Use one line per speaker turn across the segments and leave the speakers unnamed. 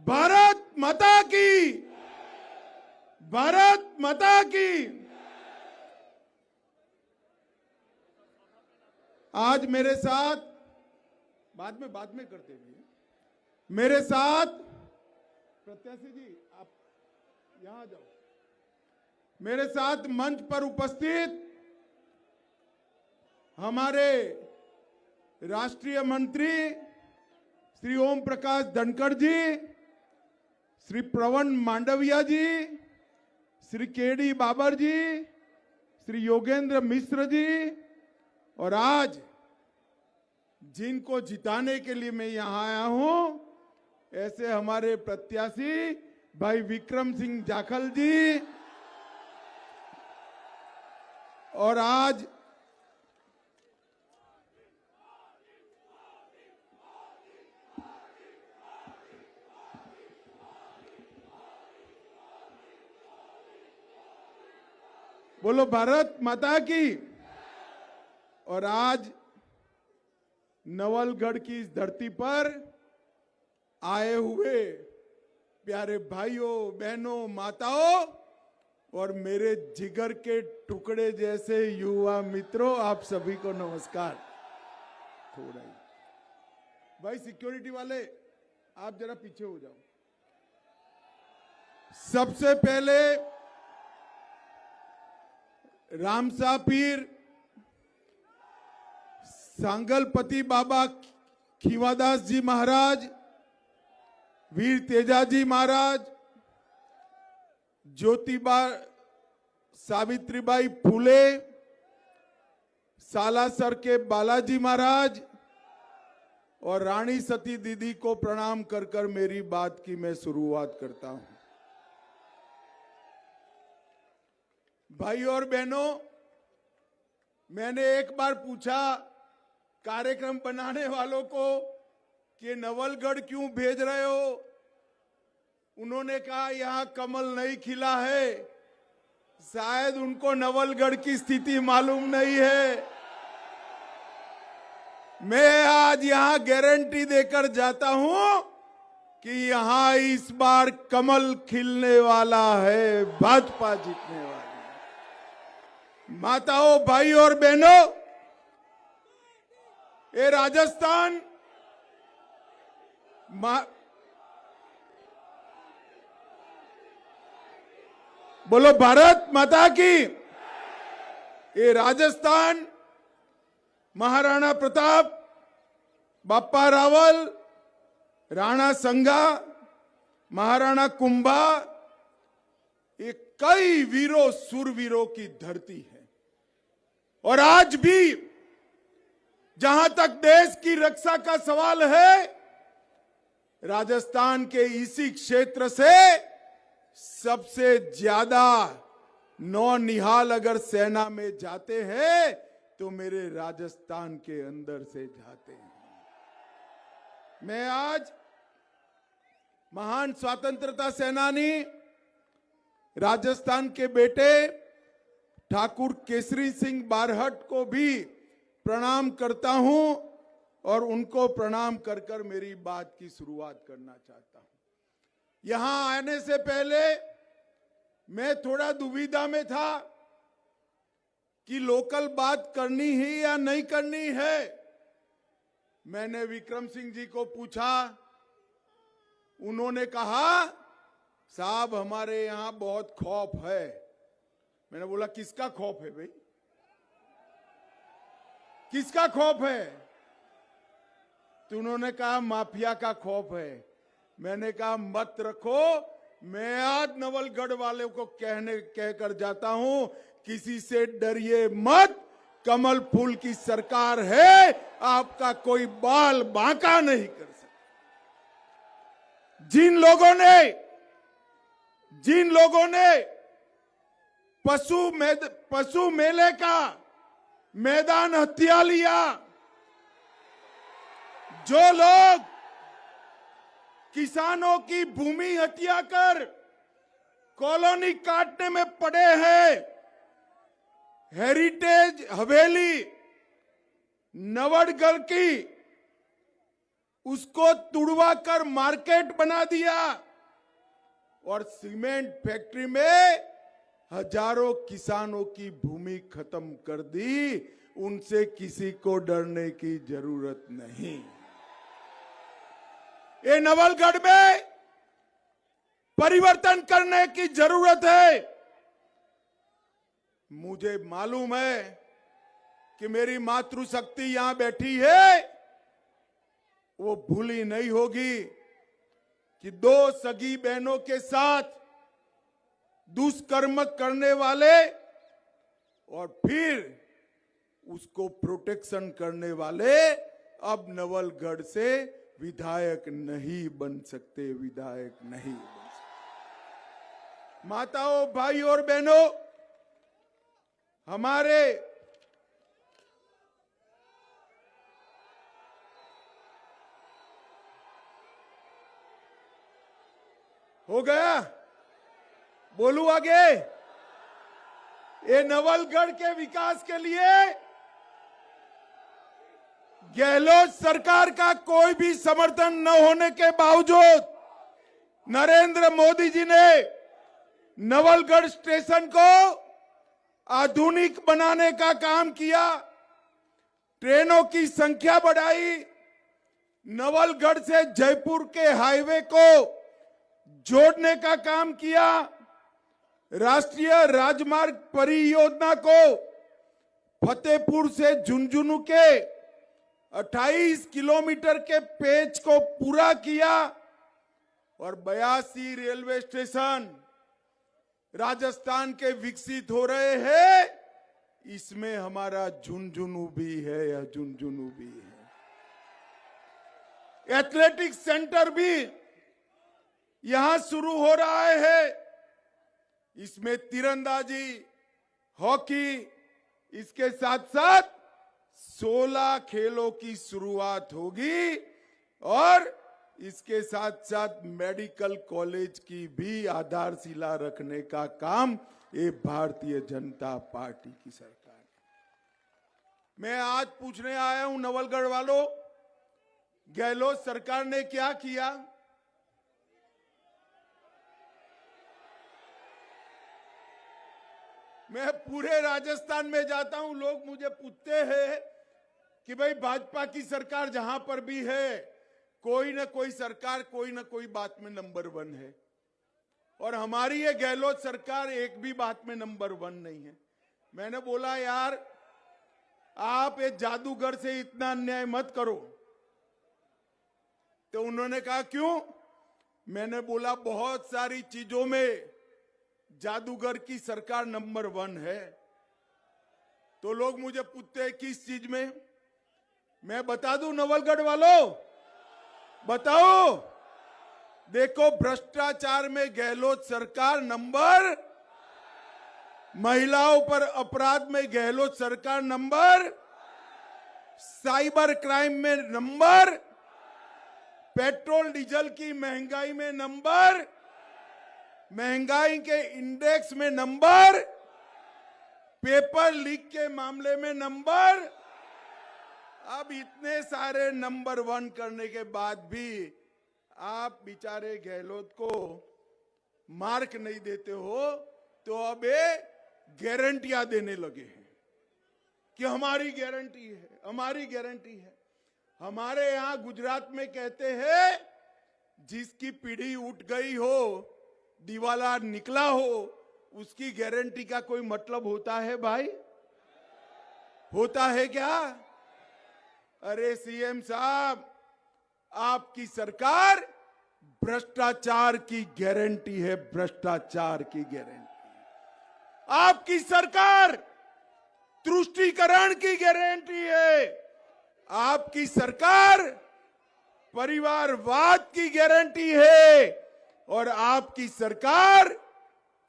भारत माता की, भारत माता की। आज मेरे साथ बाद में करते हुए मेरे साथ प्रत्याशी जी आप यहां जाओ। मेरे साथ मंच पर उपस्थित हमारे राष्ट्रीय मंत्री श्री ओम प्रकाश धनखड़ जी, श्री प्रवन मांडविया जी, श्री केडी बाबर जी, श्री योगेंद्र मिश्र जी, और आज जिनको जिताने के लिए मैं यहां आया हूं ऐसे हमारे प्रत्याशी भाई विक्रम सिंह जाखल जी, और आज बोलो भारत माता की। और आज नवलगढ़ की इस धरती पर आए हुए प्यारे भाइयों बहनों माताओं और मेरे जिगर के टुकड़े जैसे युवा मित्रों, आप सभी को नमस्कार। थोड़ा ही भाई सिक्योरिटी वाले आप जरा पीछे हो जाओ। सबसे पहले रामसा पीर सांगलपति बाबा खीवादास जी महाराज, वीर तेजाजी महाराज, ज्योतिबा सावित्रीबाई फूले, सालासर के बालाजी महाराज और रानी सती दीदी को प्रणाम कर कर मेरी बात की मैं शुरुआत करता हूं। भाई और बहनों, मैंने एक बार पूछा कार्यक्रम बनाने वालों को कि नवलगढ़ क्यों भेज रहे हो। उन्होंने कहा यहां कमल नहीं खिला है। शायद उनको नवलगढ़ की स्थिति मालूम नहीं है। मैं आज यहां गारंटी देकर जाता हूं कि यहां इस बार कमल खिलने वाला है, भाजपा जीतने वाली। माताओं, भाई और बहनों, ये राजस्थान बोलो भारत माता की। ये राजस्थान महाराणा प्रताप, बापा रावल, राणा संगा, महाराणा कुंभा, ये कई वीरों सूरवीरों की धरती है। और आज भी जहां तक देश की रक्षा का सवाल है, राजस्थान के इसी क्षेत्र से सबसे ज्यादा नौनिहाल अगर सेना में जाते हैं तो मेरे राजस्थान के अंदर से जाते हैं। मैं आज महान स्वतंत्रता सेनानी राजस्थान के बेटे ठाकुर केसरी सिंह बारहट को भी प्रणाम करता हूं और उनको प्रणाम कर कर मेरी बात की शुरुआत करना चाहता हूं। यहां आने से पहले मैं थोड़ा दुविधा में था कि लोकल बात करनी है या नहीं करनी है। मैंने विक्रम सिंह जी को पूछा, उन्होंने कहा साहब हमारे यहां बहुत खौफ है। मैंने बोला किसका खौफ है भाई, किसका खौफ है? तो उन्होंने कहा माफिया का खौफ है। मैंने कहा मत रखो, मैं आज नवलगढ़ वाले को कहकर जाता हूं किसी से डरिए मत, कमल फूल की सरकार है, आपका कोई बाल बांका नहीं कर सकता। जिन लोगों ने पशु मेले का मैदान हत्या लिया, जो लोग किसानों की भूमि हत्या कर कॉलोनी काटने में पड़े हैं, हेरिटेज हवेली नवलगढ़ की उसको तुड़वा कर मार्केट बना दिया और सीमेंट फैक्ट्री में हजारों किसानों की भूमि खत्म कर दी। उनसे किसी को डरने की जरूरत नहीं। ये नवलगढ़ में परिवर्तन करने की जरूरत है। मुझे मालूम है कि मेरी मातृशक्ति यहां बैठी है, वो भूली नहीं होगी कि दो सगी बहनों के साथ दुष्कर्म करने वाले और फिर उसको प्रोटेक्शन करने वाले अब नवलगढ़ से विधायक नहीं बन सकते, विधायक नहीं बन सकते। माताओं, भाई और बहनों, हमारे हो गया, बोलूं आगे? ये नवलगढ़ के विकास के लिए गहलोत सरकार का कोई भी समर्थन न होने के बावजूद नरेंद्र मोदी जी ने नवलगढ़ स्टेशन को आधुनिक बनाने का काम किया, ट्रेनों की संख्या बढ़ाई, नवलगढ़ से जयपुर के हाईवे को जोड़ने का काम किया, राष्ट्रीय राजमार्ग परियोजना को फतेहपुर से झुंझुनू के 28 किलोमीटर के पेच को पूरा किया और 82 रेलवे स्टेशन राजस्थान के विकसित हो रहे हैं। इसमें हमारा झुंझुनू भी है, या झुंझुनू भी है। एथलेटिक्स सेंटर भी यहां शुरू हो रहा है। इसमें तीरंदाजी, हॉकी, इसके साथ साथ 16 खेलों की शुरुआत होगी और इसके साथ साथ मेडिकल कॉलेज की भी आधारशिला रखने का काम ये भारतीय जनता पार्टी की सरकार है। मैं आज पूछने आया हूं नवलगढ़ वालों, गहलोत सरकार ने क्या किया? मैं पूरे राजस्थान में जाता हूं, लोग मुझे पूछते हैं कि भाई भाजपा की सरकार जहां पर भी है, कोई ना कोई सरकार कोई ना कोई बात में नंबर 1 है, और हमारी ये गहलोत सरकार एक भी बात में नंबर 1 नहीं है। मैंने बोला यार, आप ये जादूगर से इतना अन्याय मत करो। तो उन्होंने कहा क्यों? मैंने बोला बहुत सारी चीजों में जादूगर की सरकार नंबर 1 है। तो लोग मुझे पूछते हैं किस चीज में? मैं बता दूं नवलगढ़ वालों, बताओ। देखो, भ्रष्टाचार में गहलोत सरकार नंबर, महिलाओं पर अपराध में गहलोत सरकार नंबर, साइबर क्राइम में नंबर, पेट्रोल डीजल की महंगाई में नंबर, महंगाई के इंडेक्स में नंबर, पेपर लीक के मामले में नंबर। अब इतने सारे नंबर 1 करने के बाद भी आप बेचारे गहलोत को मार्क नहीं देते हो, तो अब ये गारंटियां देने लगे हैं कि हमारी गारंटी है, हमारी गारंटी है। हमारे यहां गुजरात में कहते हैं, जिसकी पीढ़ी उठ गई हो, दिवाला निकला हो, उसकी गारंटी का कोई मतलब होता है भाई? होता है क्या? अरे सीएम साहब, आपकी सरकार भ्रष्टाचार की गारंटी है, भ्रष्टाचार की गारंटी। आपकी सरकार तुष्टीकरण की गारंटी है, आपकी सरकार परिवारवाद की गारंटी है, और आपकी सरकार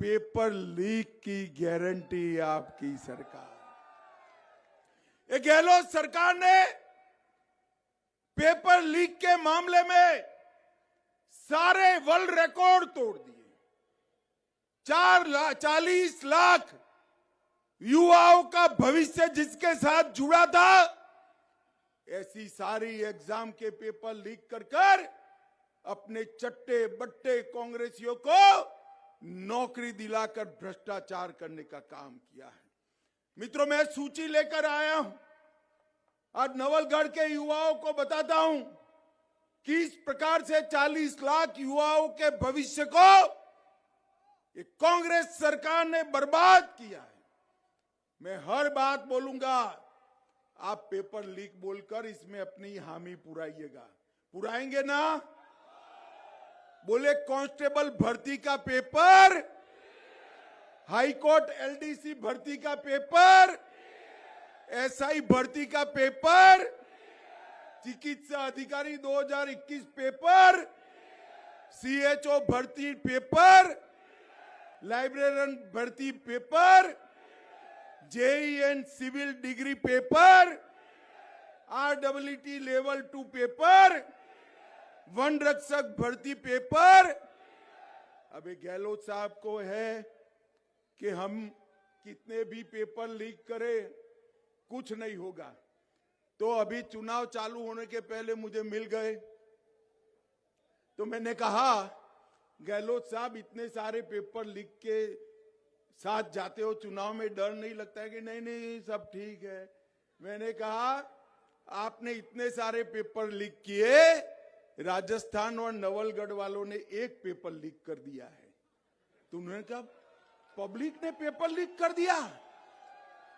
पेपर लीक की गारंटी है। आपकी सरकार, ये गहलोत सरकार ने पेपर लीक के मामले में सारे वर्ल्ड रिकॉर्ड तोड़ दिए। 40 लाख युवाओं का भविष्य जिसके साथ जुड़ा था, ऐसी सारी एग्जाम के पेपर लीक कर अपने चट्टे बट्टे कांग्रेसियों को नौकरी दिलाकर भ्रष्टाचार करने का काम किया है। मित्रों, मैं सूची लेकर आया हूं। आज नवलगढ़ के युवाओं को बताता हूं किस प्रकार से 40 लाख युवाओं के भविष्य को ये कांग्रेस सरकार ने बर्बाद किया है। मैं हर बात बोलूंगा, आप पेपर लीक बोलकर इसमें अपनी हामी पुराइएगा। पुराएंगे ना? बोले कांस्टेबल भर्ती का पेपर, हाई कोर्ट एलडीसी भर्ती का पेपर, एसआई भर्ती का पेपर, चिकित्सा अधिकारी 2021 पेपर, सीएचओ भर्ती पेपर, लाइब्रेरियन भर्ती paper, JEN civil degree paper, RWT level 2 paper, वन रक्षक भर्ती पेपर। अबे गहलोत साहब को है कि हम कितने भी पेपर लीक करें कुछ नहीं होगा। तो अभी चुनाव चालू होने के पहले मुझे मिल गए, तो मैंने कहा गहलोत साहब इतने सारे पेपर लीक के साथ जाते हो, चुनाव में डर नहीं लगता है? कि नहीं नहीं सब ठीक है। मैंने कहा आपने इतने सारे पेपर लीक किए, राजस्थान और नवलगढ़ वालों ने एक पेपर लीक कर दिया है। तो उन्होंने कहा पब्लिक ने पेपर लीक कर दिया।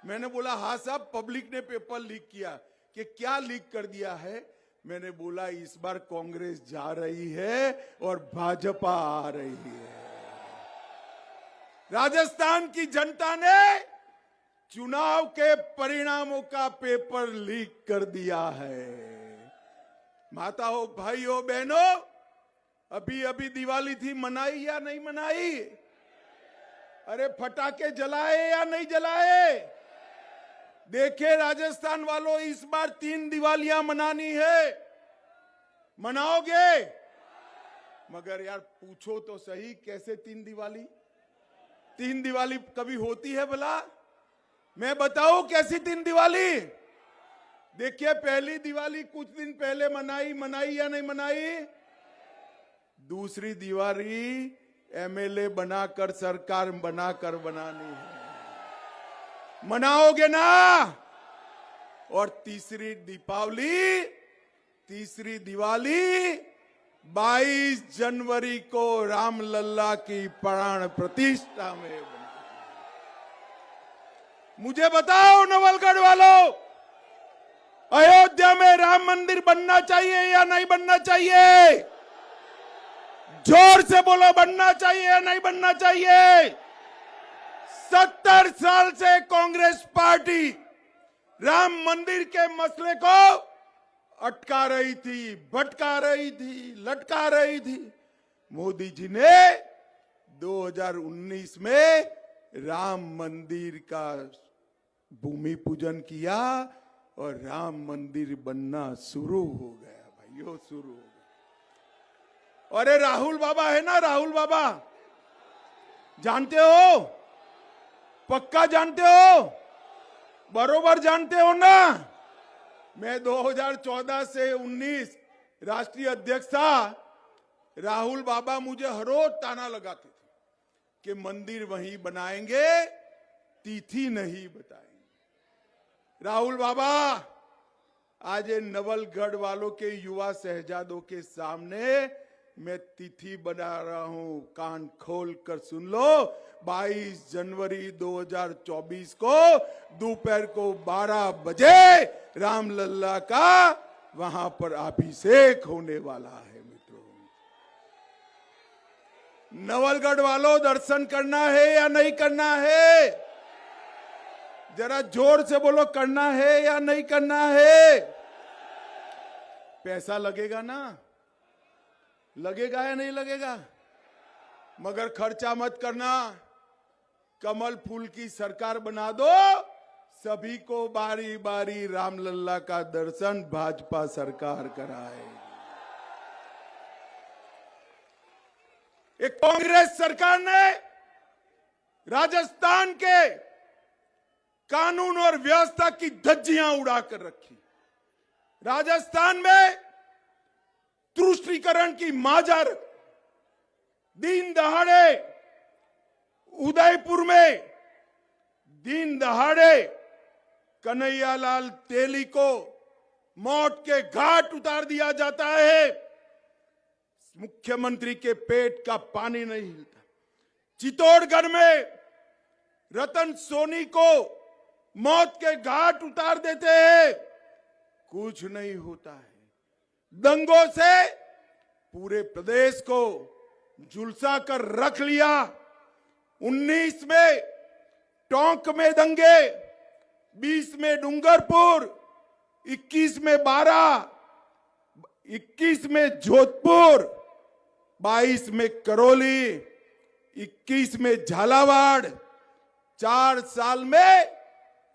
मैंने बोला हाँ साहब, पब्लिक ने पेपर लीक किया। कि क्या लीक कर दिया है? मैंने बोला इस बार कांग्रेस जा रही है और भाजपा आ रही है। राजस्थान की जनता ने चुनाव के परिणामों का पेपर लीक कर दिया है। माता हो, भाई हो, बहनों, अभी अभी दिवाली थी, मनाई या नहीं मनाई? अरे फटाके जलाए या नहीं जलाए? देखिए राजस्थान वालों, इस बार 3 दिवालियां मनानी है, मनाओगे? मगर यार पूछो तो सही, कैसे 3 दिवाली? 3 दिवाली कभी होती है भला? मैं बताऊं कैसी 3 दिवाली? देखिए पहली दिवाली कुछ दिन पहले मनाई या नहीं मनाई? दूसरी दिवाली एमएलए बनाकर, सरकार बनाकर बनानी है, मनाओगे ना? और तीसरी दिवाली 22 जनवरी को रामलल्ला की प्राण प्रतिष्ठा में। मुझे बताओ नवलगढ़ वालों, अयोध्या में राम मंदिर बनना चाहिए या नहीं बनना चाहिए? जोर से बोलो, बनना चाहिए या नहीं बनना चाहिए? 70 साल से कांग्रेस पार्टी राम मंदिर के मसले को अटका रही थी, भटका रही थी, लटका रही थी। मोदी जी ने 2019 में राम मंदिर का भूमि पूजन किया और राम मंदिर बनना शुरू हो गया। भाइयों, शुरू हो गया। अरे राहुल बाबा है ना, राहुल बाबा जानते हो? पक्का जानते हो? बरोबर जानते हो ना? मैं 2014 से 19 राष्ट्रीय अध्यक्ष था। राहुल बाबा मुझे हर रोज ताना लगाते थे कि मंदिर वहीं बनाएंगे, तिथि नहीं बताएंगे। राहुल बाबा, आज नवलगढ़ वालों के युवा शहजादों के सामने मैं तिथि बना रहा हूं, कान खोल कर सुन लो। 22 जनवरी 2024 को दोपहर को 12 बजे रामलल्ला का वहां पर अभिषेक होने वाला है। मित्रों, नवलगढ़ वालों, दर्शन करना है या नहीं करना है? जरा जोर से बोलो, करना है या नहीं करना है? पैसा लगेगा ना? लगेगा या नहीं लगेगा? मगर खर्चा मत करना, कमल फूल की सरकार बना दो, सभी को बारी बारी रामलल्ला का दर्शन भाजपा सरकार कराए। एक कांग्रेस सरकार ने राजस्थान के कानून और व्यवस्था की धज्जियां उड़ाकर रखी। राजस्थान में तुष्टीकरण की माजर दिन दहाड़े, उदयपुर में दिन दहाड़े कन्हैयालाल तेली को मौत के घाट उतार दिया जाता है। मुख्यमंत्री के पेट का पानी नहीं हिलता। चित्तौड़गढ़ में रतन सोनी को मौत के घाट उतार देते हैं, कुछ नहीं होता है। दंगों से पूरे प्रदेश को झुलसा कर रख लिया। 19 में टोंक में दंगे, 20 में डूंगरपुर, 21 में बारा, 21 में जोधपुर, 22 में करौली, 21 में झालावाड़। 4 साल में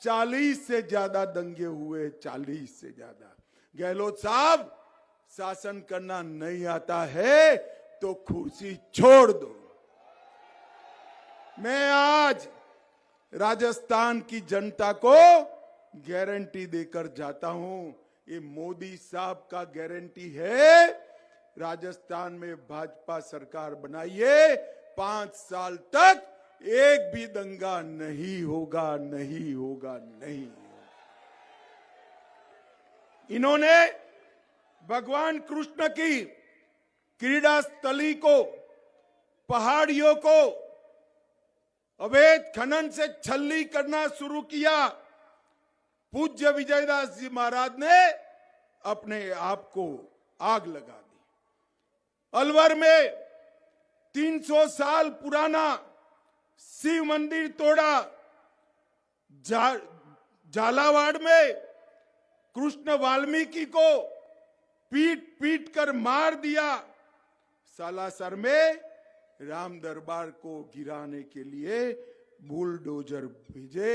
40 से ज्यादा दंगे हुए, 40 से ज्यादा। गहलोत साहब, शासन करना नहीं आता है तो कुर्सी छोड़ दो। मैं आज राजस्थान की जनता को गारंटी देकर जाता हूं, ये मोदी साहब का गारंटी है। राजस्थान में भाजपा सरकार बनाइए, 5 साल तक एक भी दंगा नहीं होगा, नहीं होगा, नहीं होगा। इन्होंने भगवान कृष्ण की क्रीड़ा स्थली को, पहाड़ियों को अवैध खनन से छलनी करना शुरू किया। पूज्य विजयदास जी महाराज ने अपने आप को आग लगा दी। अलवर में 300 साल पुराना शिव मंदिर तोड़ा। झालावाड़ में कृष्ण वाल्मीकि को पीट पीट कर मार दिया। सालासर में राम दरबार को गिराने के लिए बुलडोजर भेजे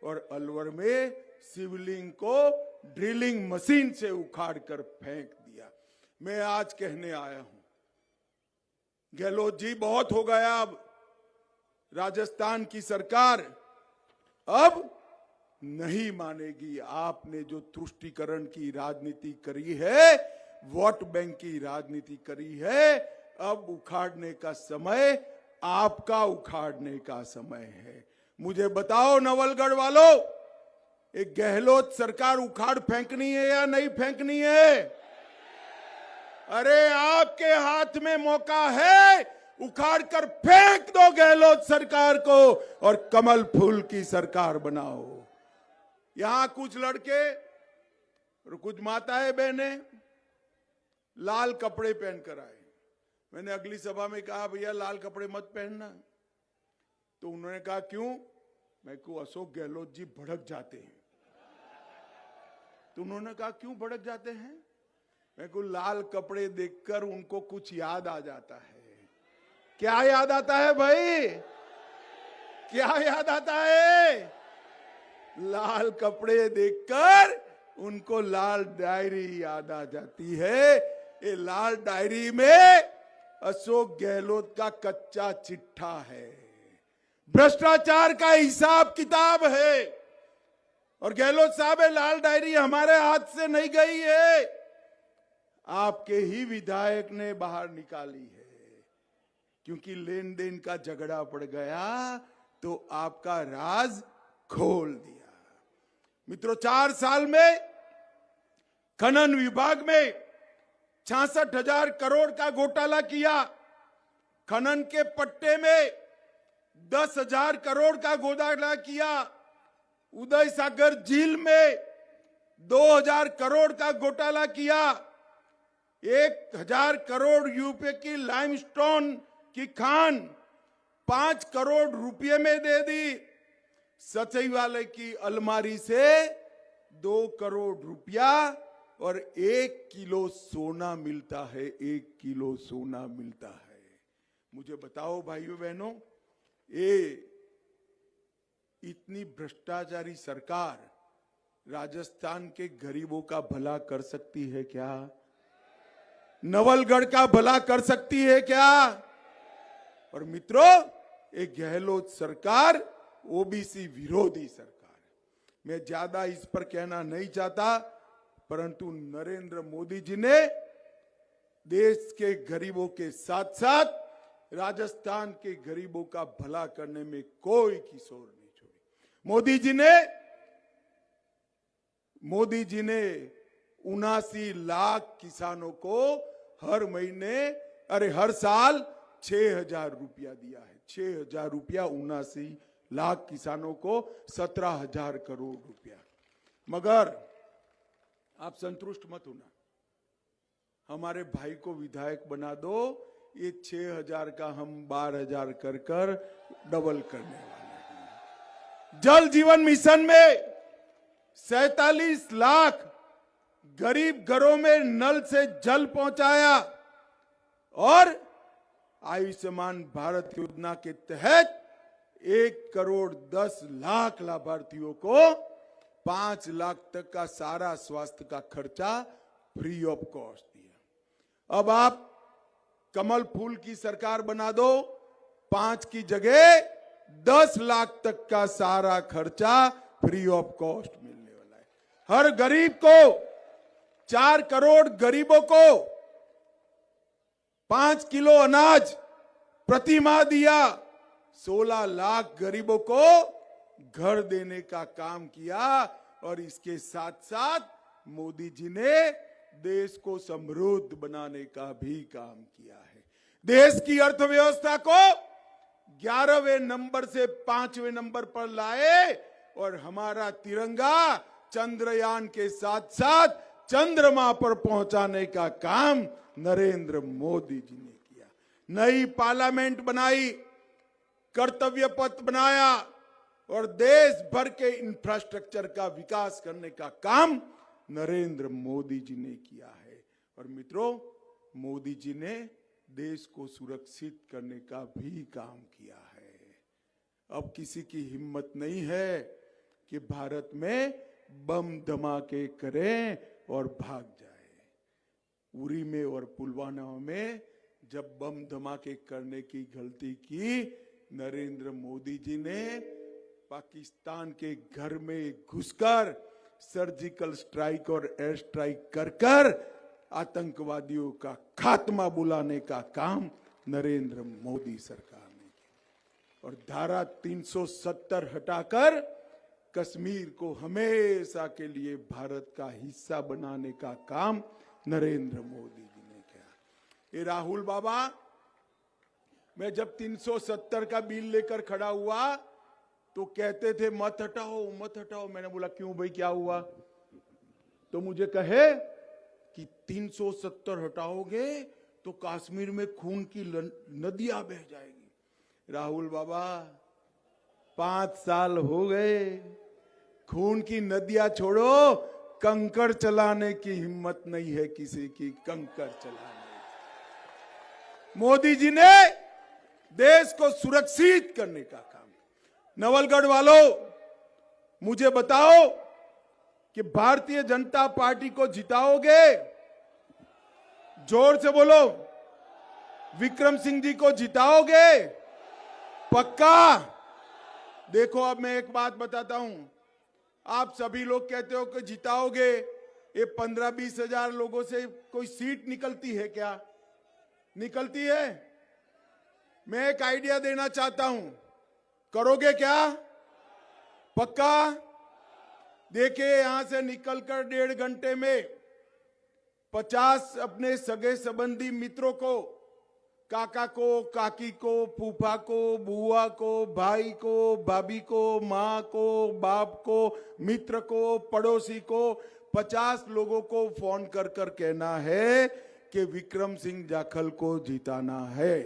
और अलवर में शिवलिंग को ड्रिलिंग मशीन से उखाड़ कर फेंक दिया। मैं आज कहने आया हूं, गहलोत जी बहुत हो गया। अब राजस्थान की सरकार अब नहीं मानेगी। आपने जो तुष्टीकरण की राजनीति करी है, वोट बैंक की राजनीति करी है, अब उखाड़ने का समय, आपका उखाड़ने का समय है। मुझे बताओ नवलगढ़ वालों, एक गहलोत सरकार उखाड़ फेंकनी है या नहीं फेंकनी है? अरे आपके हाथ में मौका है, उखाड़ कर फेंक दो गहलोत सरकार को और कमल फूल की सरकार बनाओ। यहां कुछ लड़के और कुछ माताएं बहनें लाल कपड़े पहनकर आए। मैंने अगली सभा में कहा भैया लाल कपड़े मत पहनना, तो उन्होंने कहा क्यों? मैं को अशोक गहलोत जी भड़क जाते हैं। तो उन्होंने कहा क्यों भड़क जाते हैं? मैं को लाल कपड़े देखकर उनको कुछ याद आ जाता है। क्या याद आता है भाई? क्या याद आता है? लाल कपड़े देखकर उनको लाल डायरी याद आ जाती है। ये लाल डायरी में अशोक गहलोत का कच्चा चिट्ठा है, भ्रष्टाचार का हिसाब किताब है। और गहलोत साहब, लाल डायरी हमारे हाथ से नहीं गई है, आपके ही विधायक ने बाहर निकाली है। क्योंकि लेन देन का झगड़ा पड़ गया तो आपका राज खोल दिया। मित्रों, 4 साल में खनन विभाग में 66,000 करोड़ का घोटाला किया। खनन के पट्टे में 10,000 करोड़ का घोटाला किया। उदय सागर झील में 2,000 करोड़ का घोटाला किया। 1,000 करोड़ रुपए की लाइमस्टोन की खान 5 करोड़ रुपए में दे दी। सचिवालय की अलमारी से 2 करोड़ रुपया और 1 किलो सोना मिलता है। 1 किलो सोना मिलता है। मुझे बताओ भाइयों बहनों, ये इतनी भ्रष्टाचारी सरकार राजस्थान के गरीबों का भला कर सकती है क्या? नवलगढ़ का भला कर सकती है क्या? और मित्रों, एक गहलोत सरकार ओबीसी विरोधी सरकार है। मैं ज्यादा इस पर कहना नहीं चाहता। परंतु नरेंद्र मोदी जी ने देश के गरीबों के साथ साथ राजस्थान के गरीबों का भला करने में कोई किसोर नहीं छोड़ी। मोदी जी ने 79 लाख किसानों को हर साल 6,000 रुपया दिया है। 6,000 रुपया 79 लाख किसानों को 17,000 करोड़ रुपया। मगर आप संतुष्ट मत होना, हमारे भाई को विधायक बना दो, ये 6,000 का हम 12,000 कर डबल करने वाले हैं। जल जीवन मिशन में 47 लाख गरीब घरों में नल से जल पहुंचाया और आयुष्मान भारत योजना के तहत 1,10,00,000 लाभार्थियों को 5 लाख तक का सारा स्वास्थ्य का खर्चा फ्री ऑफ कॉस्ट दिया। अब आप कमल फूल की सरकार बना दो, 5 की जगह 10 लाख तक का सारा खर्चा फ्री ऑफ कॉस्ट मिलने वाला है। हर गरीब को 4 करोड़ गरीबों को 5 किलो अनाज प्रति माह दिया। 16 लाख गरीबों को घर देने का काम किया और इसके साथ साथ मोदी जी ने देश को समृद्ध बनाने का भी काम किया है। देश की अर्थव्यवस्था को 11वें नंबर से 5वें नंबर पर लाए और हमारा तिरंगा चंद्रयान के साथ साथ चंद्रमा पर पहुंचाने का काम नरेंद्र मोदी जी ने किया। नई पार्लियामेंट बनाई, कर्तव्य पथ बनाया और देश भर के इंफ्रास्ट्रक्चर का विकास करने का काम नरेंद्र मोदी जी ने किया है। और मित्रों, मोदी जी ने देश को सुरक्षित करने का भी काम किया है। अब किसी की हिम्मत नहीं है कि भारत में बम धमाके करें और भाग जाए। उरी में और पुलवामा में जब बम धमाके करने की गलती की, नरेंद्र मोदी जी ने पाकिस्तान के घर में घुसकर सर्जिकल स्ट्राइक और एयर स्ट्राइक कर आतंकवादियों का खात्मा बुलाने का काम नरेंद्र मोदी सरकार ने किया और धारा 370 हटाकर कश्मीर को हमेशा के लिए भारत का हिस्सा बनाने का काम नरेंद्र मोदी जी ने किया। ये राहुल बाबा, मैं जब 370 का बिल लेकर खड़ा हुआ तो कहते थे मत हटाओ मत हटाओ। मैंने बोला क्यों भाई, क्या हुआ? तो मुझे कहे कि 370 हटाओगे तो कश्मीर में खून की नदियां बह जाएगी। राहुल बाबा, 5 साल हो गए, खून की नदियां छोड़ो, कंकड़ चलाने की हिम्मत नहीं है किसी की। कंकड़ चलाने मोदी जी ने देश को सुरक्षित करने का काम। नवलगढ़ वालों, मुझे बताओ कि भारतीय जनता पार्टी को जिताओगे? जोर से बोलो। विक्रम सिंह जी को जिताओगे? पक्का? देखो, अब मैं एक बात बताता हूं। आप सभी लोग कहते हो कि जिताओगे, ये 15-20 हजार लोगों से कोई सीट निकलती है क्या? निकलती है? मैं एक आइडिया देना चाहता हूं, करोगे क्या? पक्का? देखिए, यहां से निकलकर 1.5 घंटे में 50 अपने सगे संबंधी मित्रों को, काका को, काकी को, फूफा को, बुआ को, भाई को, भाभी को, माँ को, बाप को, मित्र को, पड़ोसी को, 50 लोगों को फोन कर कर कहना है कि विक्रम सिंह जाखल को जिताना है।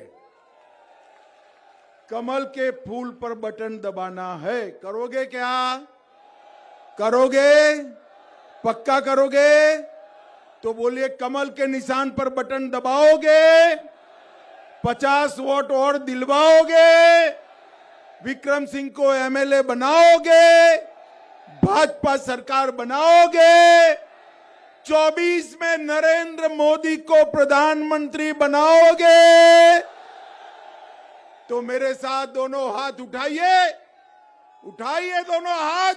कमल के फूल पर बटन दबाना है। करोगे क्या? करोगे? पक्का करोगे? तो बोलिए, कमल के निशान पर बटन दबाओगे? 50 वोट और दिलवाओगे? विक्रम सिंह को एमएलए बनाओगे? भाजपा सरकार बनाओगे? 24 में नरेंद्र मोदी को प्रधानमंत्री बनाओगे? तो मेरे साथ दोनों हाथ उठाइए, उठाइए दोनों हाथ।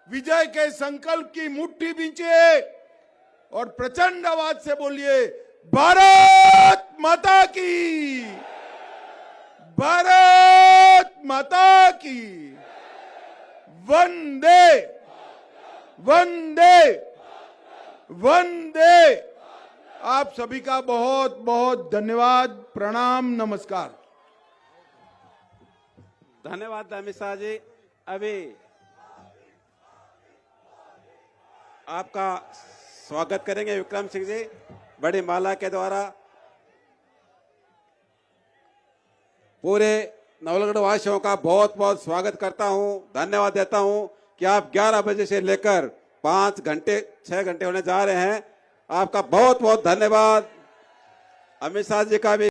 विजय के संकल्प की मुट्ठी बींचिए और प्रचंड आवाज से बोलिए, भारत माता की, भारत माता की, वंदे वंदे वंदे। आप सभी का बहुत बहुत धन्यवाद, प्रणाम, नमस्कार।
धन्यवाद अमित शाह जी। अभी आपका स्वागत करेंगे विक्रम सिंह जी बड़ी माला के द्वारा। पूरे नवलगढ़ वासियों का बहुत बहुत स्वागत करता हूं, धन्यवाद देता हूं कि आप 11 बजे से लेकर 5 घंटे 6 घंटे होने जा रहे हैं। आपका बहुत बहुत धन्यवाद। अमित शाह जी का भी